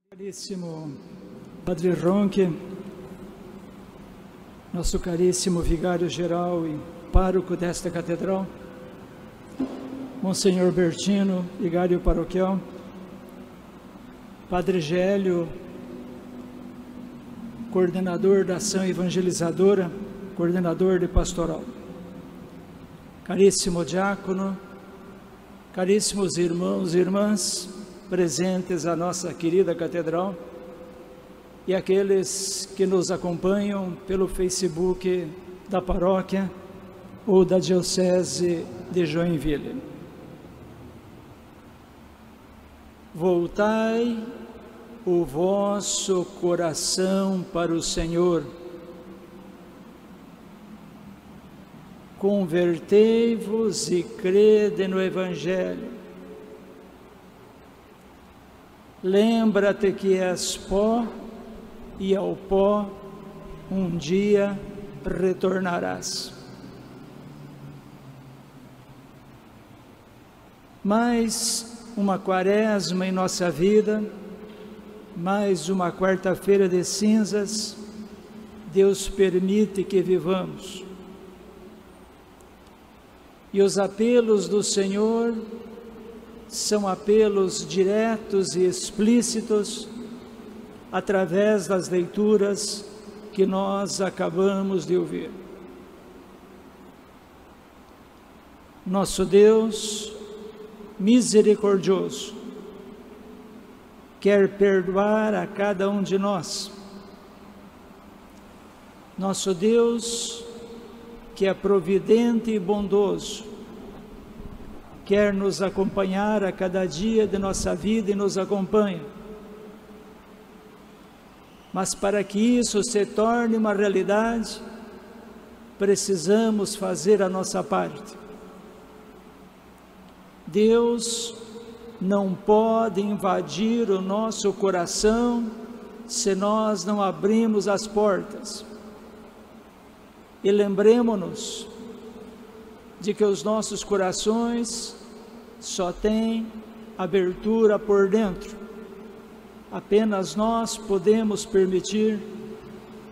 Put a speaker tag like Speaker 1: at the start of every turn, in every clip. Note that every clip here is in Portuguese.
Speaker 1: Caríssimo Padre Ronque, nosso caríssimo vigário-geral e pároco desta catedral, Monsenhor Bertino, vigário paroquial, Padre Gélio, coordenador da ação evangelizadora, coordenador de pastoral, caríssimo diácono, caríssimos irmãos e irmãs presentes à nossa querida catedral e aqueles que nos acompanham pelo Facebook da paróquia ou da Diocese de Joinville. Voltai o vosso coração para o Senhor, convertei-vos e crede no Evangelho. Lembra-te que és pó e ao pó um dia retornarás. Mais uma quaresma em nossa vida, mais uma quarta-feira de cinzas, Deus permite que vivamos. E os apelos do Senhor são apelos diretos e explícitos através das leituras que nós acabamos de ouvir. Nosso Deus misericordioso quer perdoar a cada um de nós. Nosso Deus, que é providente e bondoso, quer nos acompanhar a cada dia de nossa vida e nos acompanha. Mas para que isso se torne uma realidade, precisamos fazer a nossa parte. Deus não pode invadir o nosso coração se nós não abrirmos as portas. E lembremos-nos de que os nossos corações só têm abertura por dentro. Apenas nós podemos permitir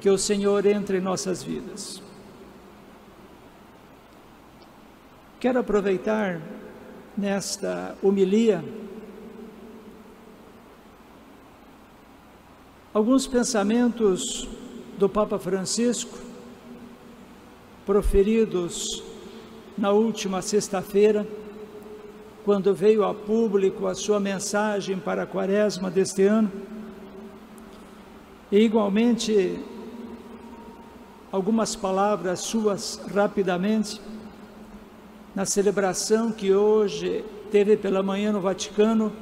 Speaker 1: que o Senhor entre em nossas vidas. Quero aproveitar nesta homilia alguns pensamentos do Papa Francisco, proferidos na última sexta-feira, quando veio a público a sua mensagem para a quaresma deste ano, e igualmente algumas palavras suas rapidamente, na celebração que hoje teve pela manhã no Vaticano,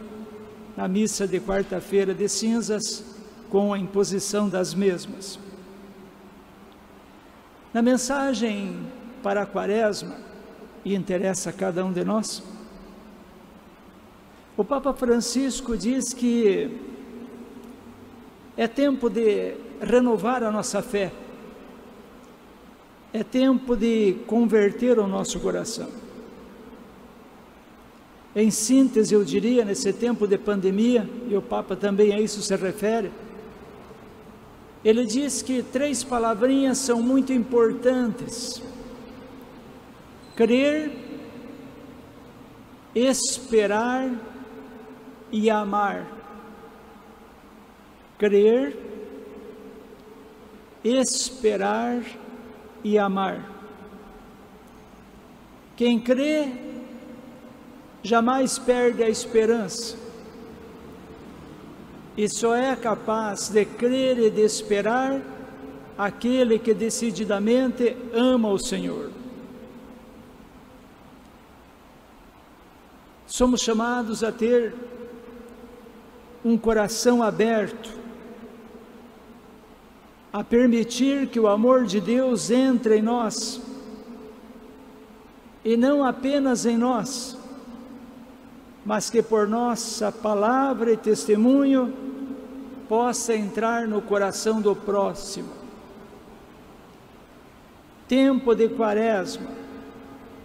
Speaker 1: na missa de quarta-feira de cinzas, com a imposição das mesmas. Na mensagem para a quaresma, e interessa a cada um de nós, o Papa Francisco diz que é tempo de renovar a nossa fé, é tempo de converter o nosso coração. Em síntese, eu diria, nesse tempo de pandemia, e o Papa também a isso se refere, ele diz que 3 palavrinhas são muito importantes: crer, esperar e amar. Crer, esperar e amar. Quem crê jamais perde a esperança, e só é capaz de crer e de esperar aquele que decididamente ama o Senhor. Somos chamados a ter um coração aberto, a permitir que o amor de Deus entre em nós, e não apenas em nós, mas que por nossa palavra e testemunho possa entrar no coração do próximo. Tempo de quaresma,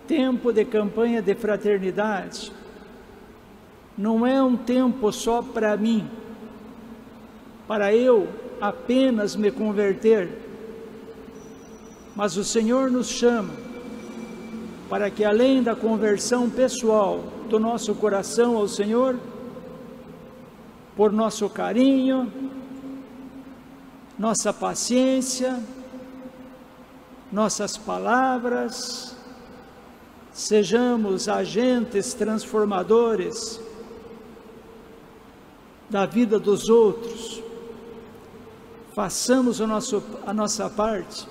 Speaker 1: tempo de campanha de fraternidade, não é um tempo só para mim, para eu apenas me converter, mas o Senhor nos chama para que, além da conversão pessoal do nosso coração ao Senhor, por nosso carinho, nossa paciência, nossas palavras, sejamos agentes transformadores da vida dos outros, façamos a nossa parte,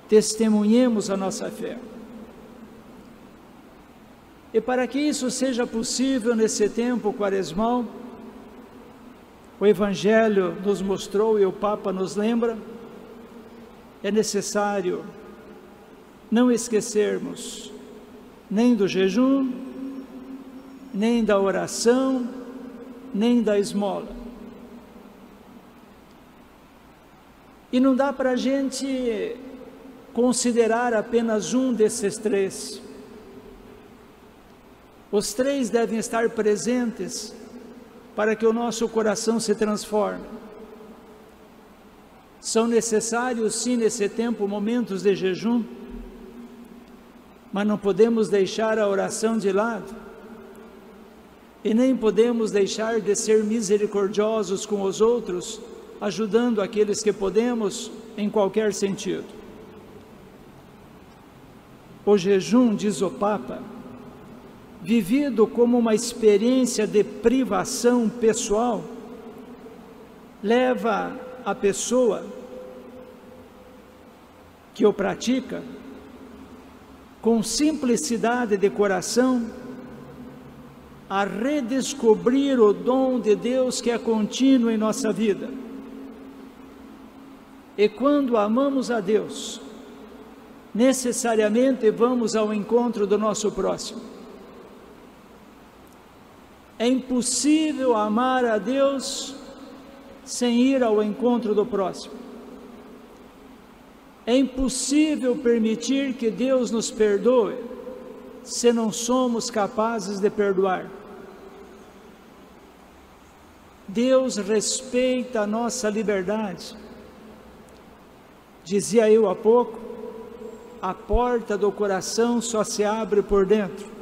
Speaker 1: testemunhemos a nossa fé. E para que isso seja possível nesse tempo quaresmal, o Evangelho nos mostrou e o Papa nos lembra, é necessário não esquecermos nem do jejum, nem da oração, nem da esmola. E não dá para a gente considerar apenas um desses três. Os três devem estar presentes para que o nosso coração se transforme. São necessários, sim, nesse tempo, momentos de jejum, mas não podemos deixar a oração de lado, e nem podemos deixar de ser misericordiosos com os outros, ajudando aqueles que podemos, em qualquer sentido. O jejum, diz o Papa, vivido como uma experiência de privação pessoal, leva a pessoa que o pratica, com simplicidade de coração, a redescobrir o dom de Deus que é contínuo em nossa vida. E quando amamos a Deus, necessariamente vamos ao encontro do nosso próximo. É impossível amar a Deus sem ir ao encontro do próximo. É impossível permitir que Deus nos perdoe se não somos capazes de perdoar. Deus respeita a nossa liberdade. Dizia eu há pouco, a porta do coração só se abre por dentro.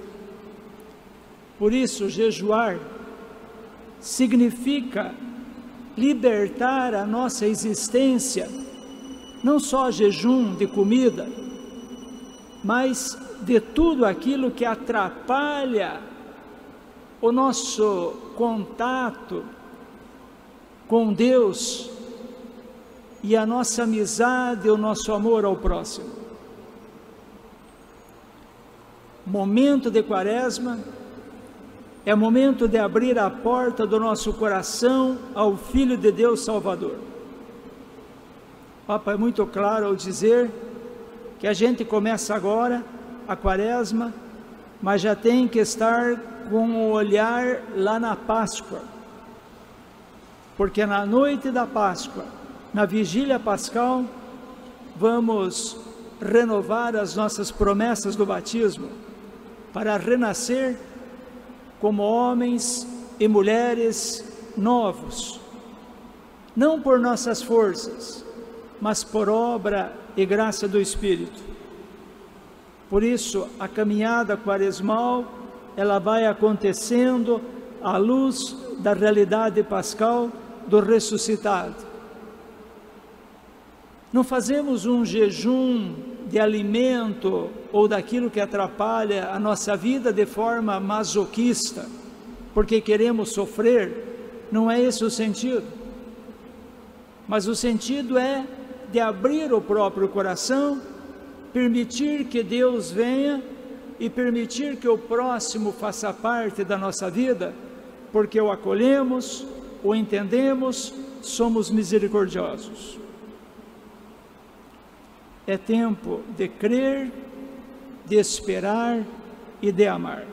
Speaker 1: Por isso, jejuar significa libertar a nossa existência, não só jejum de comida, mas de tudo aquilo que atrapalha o nosso contato com Deus e a nossa amizade, o nosso amor ao próximo. Momento de Quaresma é momento de abrir a porta do nosso coração ao Filho de Deus Salvador. O Papa é muito claro ao dizer que a gente começa agora a Quaresma, mas já tem que estar com o olhar lá na Páscoa, porque na noite da Páscoa, na vigília pascal, vamos renovar as nossas promessas do batismo, para renascer como homens e mulheres novos, não por nossas forças, mas por obra e graça do Espírito. Por isso, a caminhada quaresmal, ela vai acontecendo à luz da realidade pascal do ressuscitado. Não fazemos um jejum de alimento ou daquilo que atrapalha a nossa vida de forma masoquista, porque queremos sofrer. Não é esse o sentido. Mas o sentido é de abrir o próprio coração, permitir que Deus venha e permitir que o próximo faça parte da nossa vida, porque o acolhemos, o entendemos, somos misericordiosos. É tempo de crer, de esperar e de amar.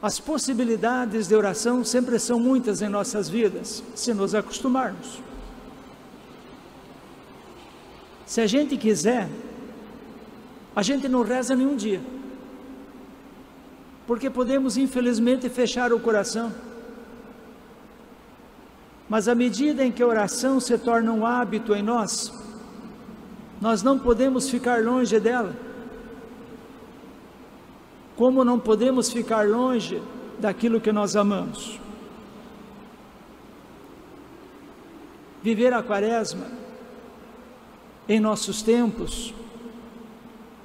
Speaker 1: As possibilidades de oração sempre são muitas em nossas vidas, se nos acostumarmos. Se a gente quiser, a gente não reza nenhum dia, porque podemos infelizmente fechar o coração. Mas à medida em que a oração se torna um hábito em nós, nós não podemos ficar longe dela. Como não podemos ficar longe daquilo que nós amamos. Viver a Quaresma em nossos tempos,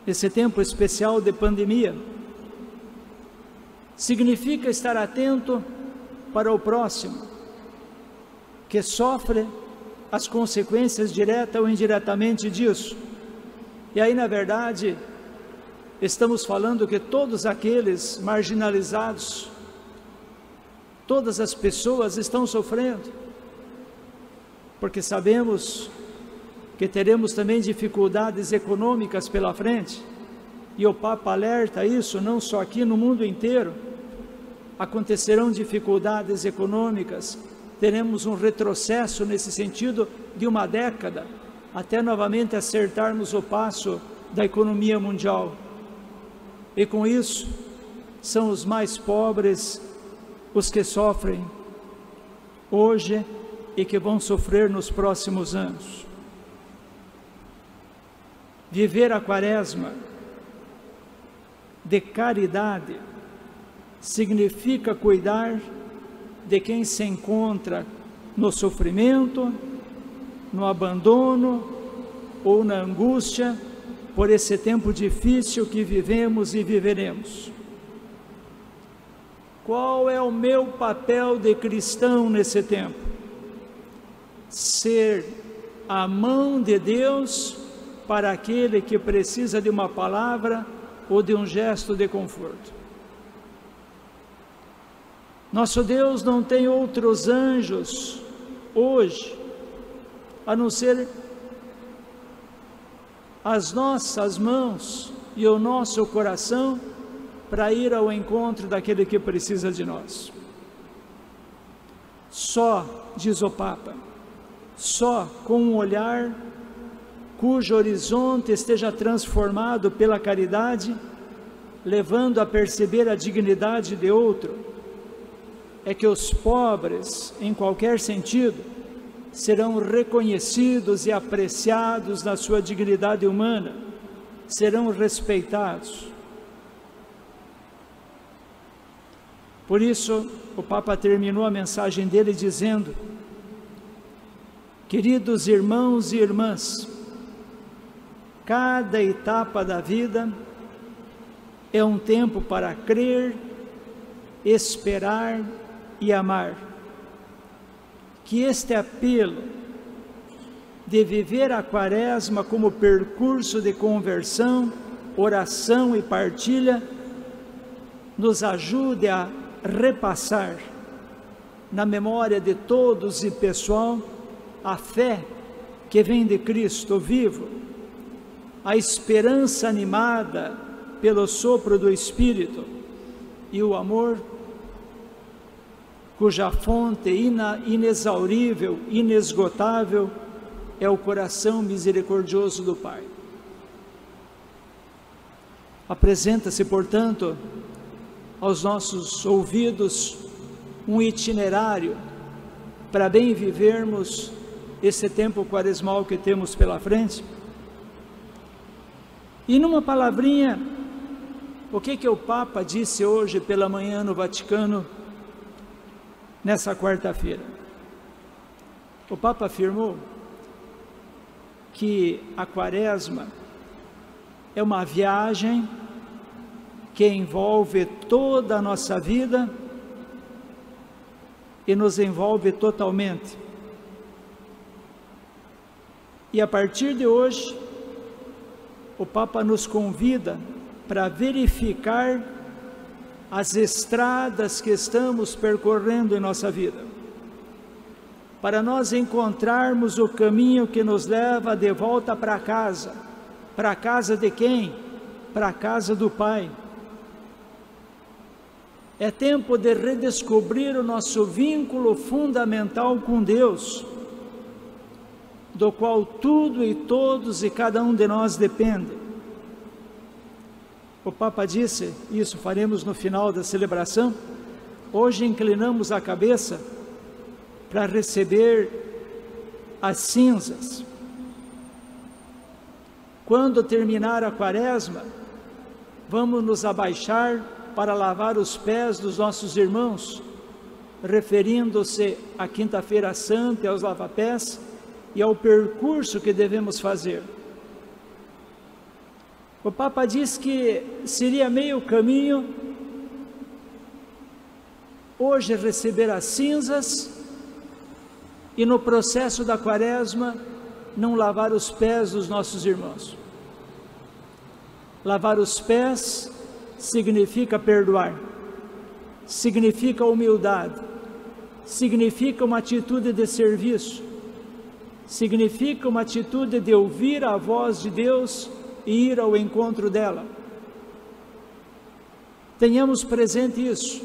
Speaker 1: esse tempo especial de pandemia, significa estar atento para o próximo, que sofre as consequências direta ou indiretamente disso. E aí, na verdade, estamos falando que todos aqueles marginalizados, todas as pessoas estão sofrendo, porque sabemos que teremos também dificuldades econômicas pela frente, e o Papa alerta isso, não só aqui, no mundo inteiro. Acontecerão dificuldades econômicas, teremos um retrocesso nesse sentido de uma década, até novamente acertarmos o passo da economia mundial. E com isso, são os mais pobres os que sofrem hoje e que vão sofrer nos próximos anos. Viver a Quaresma de caridade significa cuidar de quem se encontra no sofrimento, no abandono ou na angústia por esse tempo difícil que vivemos e viveremos. Qual é o meu papel de cristão nesse tempo? Ser a mão de Deus para aquele que precisa de uma palavra ou de um gesto de conforto. Nosso Deus não tem outros anjos hoje, a não ser as nossas mãos e o nosso coração para ir ao encontro daquele que precisa de nós. Só, diz o Papa, só com um olhar cujo horizonte esteja transformado pela caridade, levando a perceber a dignidade de outro, é que os pobres, em qualquer sentido, serão reconhecidos e apreciados na sua dignidade humana, serão respeitados. Por isso, o Papa terminou a mensagem dele dizendo: queridos irmãos e irmãs, cada etapa da vida é um tempo para crer, esperar e amar. Que este apelo de viver a Quaresma como percurso de conversão, oração e partilha nos ajude a repassar na memória de todos e pessoal a fé que vem de Cristo vivo, a esperança animada pelo sopro do Espírito e o amor cuja fonte inexaurível, inesgotável é o coração misericordioso do Pai. Apresenta-se, portanto, aos nossos ouvidos um itinerário para bem vivermos esse tempo quaresmal que temos pela frente. E numa palavrinha, o que o Papa disse hoje pela manhã no Vaticano, nessa quarta-feira? O Papa afirmou que a Quaresma é uma viagem que envolve toda a nossa vida e nos envolve totalmente. E a partir de hoje, o Papa nos convida para verificar as estradas que estamos percorrendo em nossa vida, para nós encontrarmos o caminho que nos leva de volta para casa. Para a casa de quem? Para a casa do Pai. É tempo de redescobrir o nosso vínculo fundamental com Deus, do qual tudo e todos e cada um de nós depende. O Papa disse, isso faremos no final da celebração, hoje inclinamos a cabeça para receber as cinzas. Quando terminar a quaresma, vamos nos abaixar para lavar os pés dos nossos irmãos, referindo-se à Quinta-feira Santa e aos lavapés e ao percurso que devemos fazer. O Papa diz que seria meio caminho hoje receber as cinzas e no processo da quaresma não lavar os pés dos nossos irmãos. Lavar os pés significa perdoar, significa humildade, significa uma atitude de serviço, significa uma atitude de ouvir a voz de Deus e ir ao encontro dela. Tenhamos presente isso.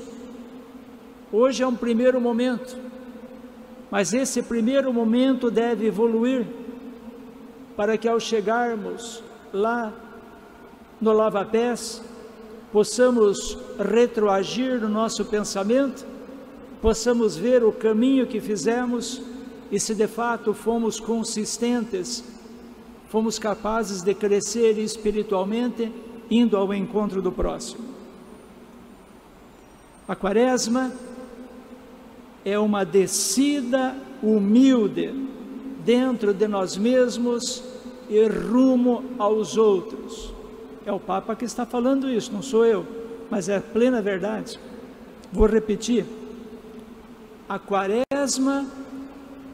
Speaker 1: Hoje é um primeiro momento, mas esse primeiro momento deve evoluir para que ao chegarmos lá no lava-pés, possamos retroagir no nosso pensamento, possamos ver o caminho que fizemos e se de fato fomos consistentes, fomos capazes de crescer espiritualmente, indo ao encontro do próximo. A quaresma é uma descida humilde dentro de nós mesmos e rumo aos outros. É o Papa que está falando isso, não sou eu, mas é plena verdade. Vou repetir. A quaresma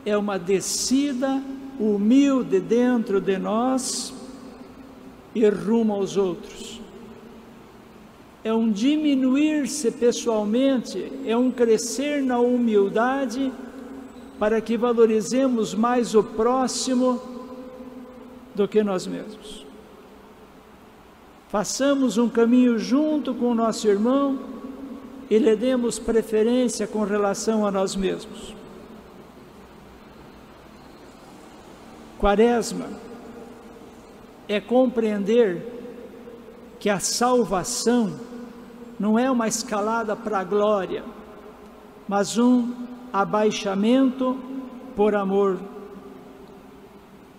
Speaker 1: é uma descida humilde dentro de nós e rumo aos outros. É um diminuir-se pessoalmente, é um crescer na humildade para que valorizemos mais o próximo do que nós mesmos. Façamos um caminho junto com o nosso irmão e lhe demos preferência com relação a nós mesmos. Quaresma é compreender que a salvação não é uma escalada para a glória, mas um abaixamento por amor.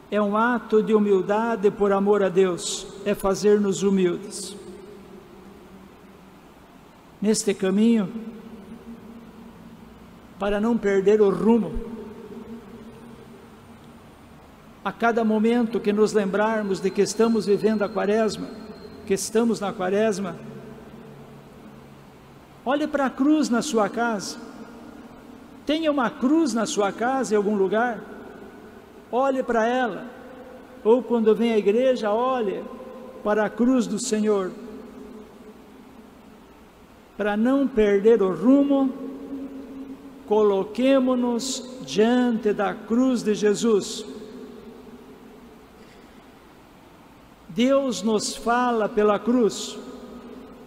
Speaker 1: É um ato de humildade por amor a Deus, é fazer-nos humildes. Neste caminho, para não perder o rumo, a cada momento que nos lembrarmos de que estamos vivendo a quaresma, que estamos na quaresma, olhe para a cruz na sua casa. Tenha uma cruz na sua casa em algum lugar, olhe para ela, ou quando vem à igreja, olhe para a cruz do Senhor. Para não perder o rumo, coloquemo-nos diante da cruz de Jesus. Deus nos fala pela cruz,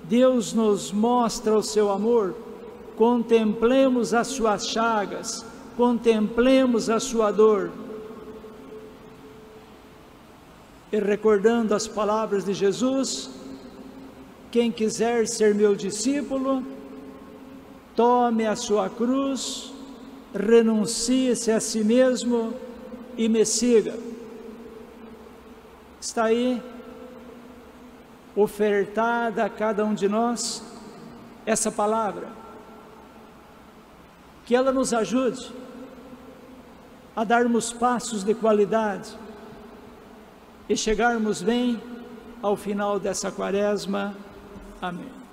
Speaker 1: Deus nos mostra o seu amor. Contemplemos as suas chagas, contemplemos a sua dor. E recordando as palavras de Jesus, quem quiser ser meu discípulo, tome a sua cruz, renuncie-se a si mesmo e me siga. Está aí ofertada a cada um de nós essa palavra, que ela nos ajude a darmos passos de qualidade e chegarmos bem ao final dessa quaresma. Amém.